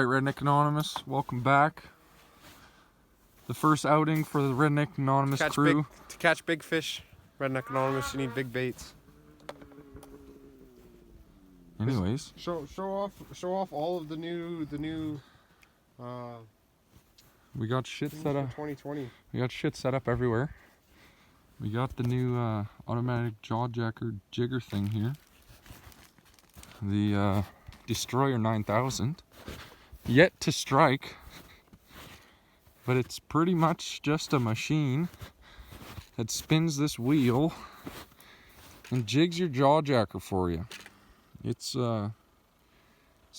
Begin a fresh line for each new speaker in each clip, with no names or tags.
Alright, Redneck Anonymous, welcome back. The first outing for the Redneck Anonymous crew.
To catch big fish, Redneck Anonymous, you need big baits.
Anyways.
Show off all of the new
we got shit set up.
2020.
We got shit set up everywhere. We got the new automatic jaw jacker jigger thing here. The Destroyer 9000. Yet to strike. But it's pretty much just a machine that spins this wheel and jigs your jaw jacker for you. It's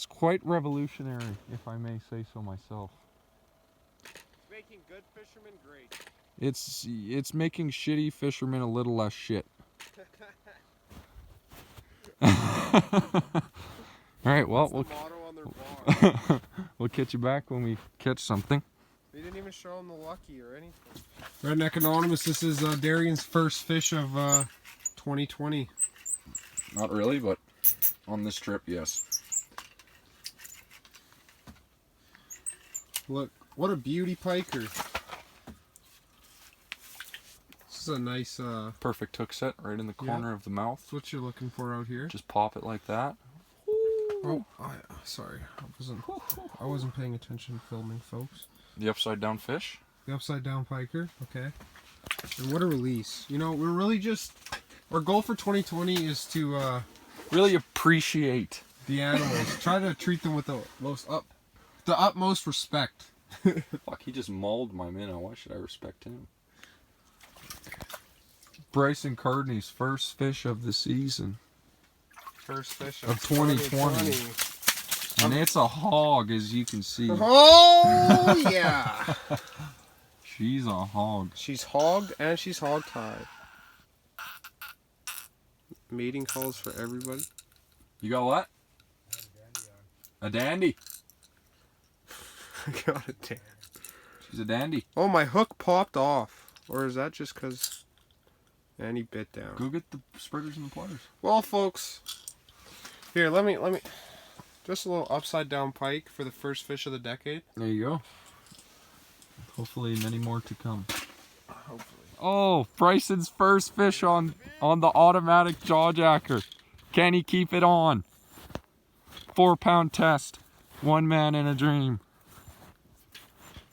quite revolutionary, if I may say so myself.
It's making good fishermen great.
It's making shitty fishermen a little less shit. Alright, well, we'll catch you back when we catch something.
We didn't even show him the lucky or anything. Redneck Anonymous, this is Darian's first fish of 2020.
Not really, but on this trip, yes.
Look, what a beauty piker. This is a nice...
perfect hook set right in the corner of the mouth.
That's what you're looking for out here.
Just pop it like that.
Oh, sorry. I wasn't paying attention filming, folks.
The upside down fish.
The upside down piker, okay. And what a release. You know, we're really just... Our goal for 2020 is to...
really appreciate
the animals. Try to treat them with the utmost respect.
Fuck, he just mauled my minnow. Why should I respect him? Bryson Cardney's first fish of the season.
First fish
of 2020. And it's a hog, as you can see.
Oh, yeah.
She's a hog.
She's hogged and she's hog-tied. Mating calls for everybody.
You got what? A dandy.
I got a dandy.
She's a dandy.
Oh, my hook popped off. Or is that just because Annie bit down?
Go get the spreaders and the pliers.
Well, folks, here, let me. Just a little upside down pike for the first fish of the decade.
There you go. Hopefully many more to come.
Hopefully.
Oh, Bryson's first fish on the automatic jaw jacker. Can he keep it on? 4-pound test. One man in a dream.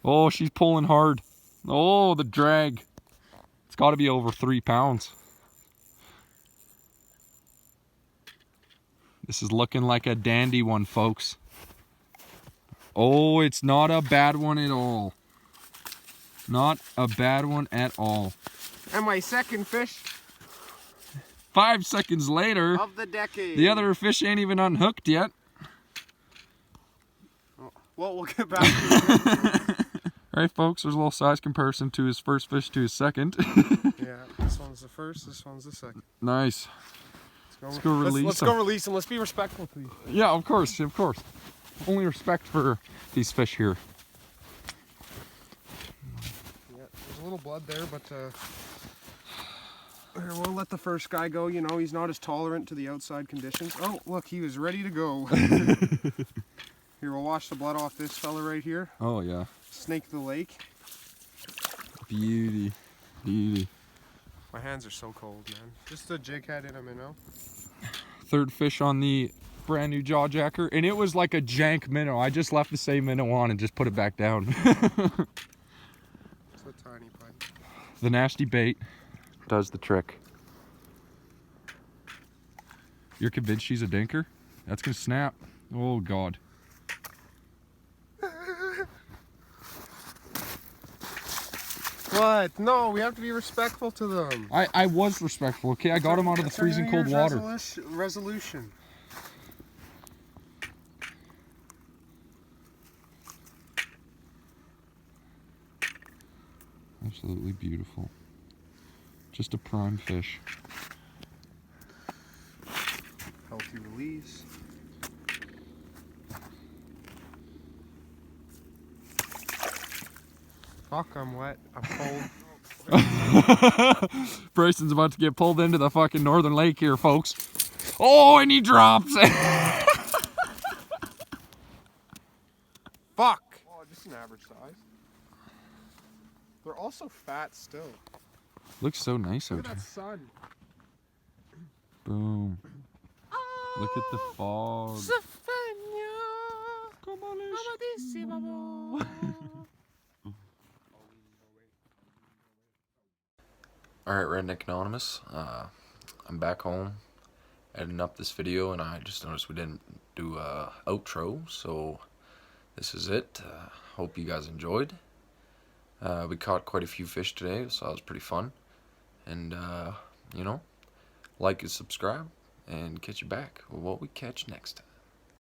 Oh, she's pulling hard. Oh, the drag. It's got to be over 3 pounds. This is looking like a dandy one, folks. Oh, it's not a bad one at all. Not a bad one at all.
And my second fish
5 seconds later,
of the decade.
The other fish ain't even unhooked yet.
Well, we'll get back to it.
Alright, folks, there's a little size comparison to his first fish to his second.
Yeah, this one's the first, this one's the second.
Nice. Let's go release him.
Let's go release him. Let's be respectful, please.
Yeah, of course, of course. Only respect for these fish here.
Yeah, there's a little blood there, but here, we'll let the first guy go. You know, he's not as tolerant to the outside conditions. Oh, look, he was ready to go. Here, we'll wash the blood off this fella right here.
Oh, yeah.
Snake the lake.
Beauty. Beauty.
My hands are so cold, man. Just a jig head in a minnow.
Third fish on the brand new jaw jacker, and it was like a jank minnow. I just left the same minnow on and just put it back down.
It's a tiny pike.
The nasty bait does the trick. You're convinced she's a dinker? That's gonna snap. Oh, God.
What? No, we have to be respectful to them.
I was respectful, okay? I got him out of the freezing cold water.
Resolution.
Absolutely beautiful. Just a prime fish.
Healthy release. Fuck, I'm wet. I'm cold.
Bryson's about to get pulled into the fucking northern lake here, folks. Oh, and he drops.
Fuck! Oh, just an average size. They're also fat still.
Looks so nice
Look
out
at
here.
that sun.
Boom. Look at the fog. Alright, Redneck Anonymous. I'm back home editing up this video, and I just noticed we didn't do a outro, so this is it. Hope you guys enjoyed. We caught quite a few fish today, so that was pretty fun. And, you know, like and subscribe, and catch you back with what we catch next time.